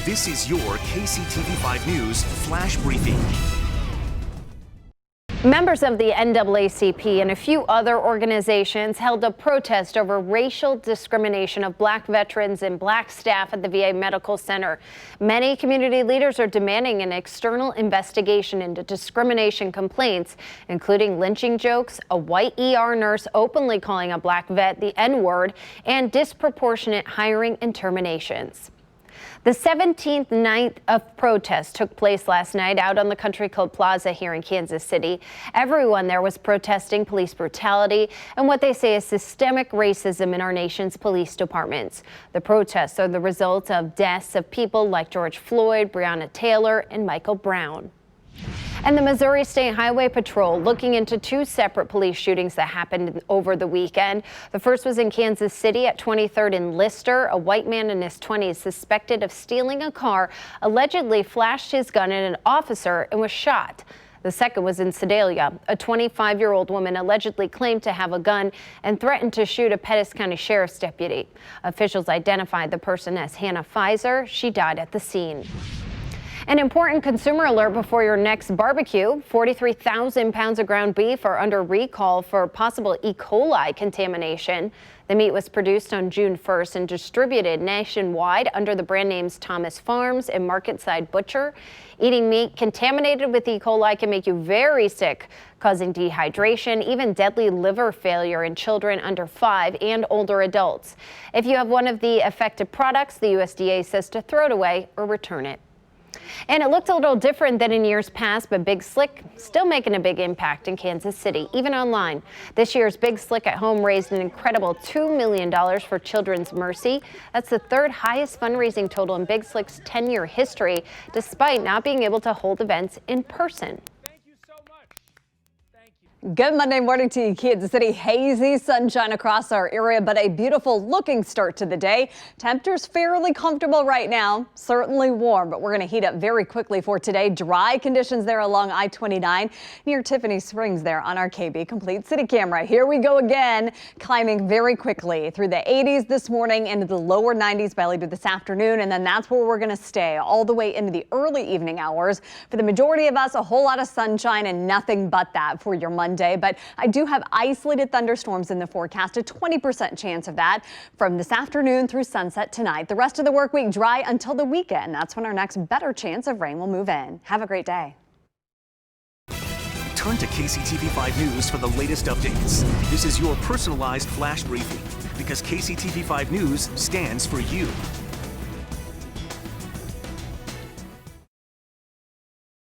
This is your KCTV5 News Flash Briefing. Members of the NAACP and a few other organizations held a protest over racial discrimination of Black veterans and Black staff at the VA Medical Center. Many community leaders are demanding an external investigation into discrimination complaints, including lynching jokes, a white ER nurse openly calling a Black vet the N-word, and disproportionate hiring and terminations. The 17th night of protest took place last night out on the Country Club Plaza here in Kansas City. Everyone there was protesting police brutality and what they say is systemic racism in our nation's police departments. The protests are the result of deaths of people like George Floyd, Breonna Taylor, and Michael Brown. And the Missouri State Highway Patrol looking into two separate police shootings that happened over the weekend. The first was in Kansas City at 23rd and Lister. A white man in his 20s suspected of stealing a car allegedly flashed his gun at an officer and was shot. The second was in Sedalia. A 25-year-old woman allegedly claimed to have a gun and threatened to shoot a Pettis County Sheriff's deputy. Officials identified the person as Hannah Pfizer. She died at the scene. An important consumer alert before your next barbecue. 43,000 pounds of ground beef are under recall for possible E. coli contamination. The meat was produced on June 1st and distributed nationwide under the brand names Thomas Farms and Marketside Butcher. Eating meat contaminated with E. coli can make you very sick, causing dehydration, even deadly liver failure in children under 5 and older adults. If you have one of the affected products, the USDA says to throw it away or return it. And it looked a little different than in years past, but Big Slick still making a big impact in Kansas City, even online. This year's Big Slick at Home raised an incredible $2 million for Children's Mercy. That's the third highest fundraising total in Big Slick's 10-year history, despite not being able to hold events in person. Good Monday morning to you, Kansas City. Hazy sunshine across our area, but a beautiful looking start to the day. Temperatures fairly comfortable right now, certainly warm, but we're going to heat up very quickly for today. Dry conditions there along I-29 near Tiffany Springs there on our KB Complete City camera. Here we go again, climbing very quickly through the 80s this morning into the lower 90s by later this afternoon, and then that's where we're going to stay all the way into the early evening hours. For the majority of us, a whole lot of sunshine and nothing but that for your Monday. But I do have isolated thunderstorms in the forecast, a 20% chance of that from this afternoon through sunset tonight. The rest of the work week dry until the weekend. That's when our next better chance of rain will move in. Have a great day. Turn to KCTV5 News for the latest updates. This is your personalized flash briefing because KCTV5 News stands for you.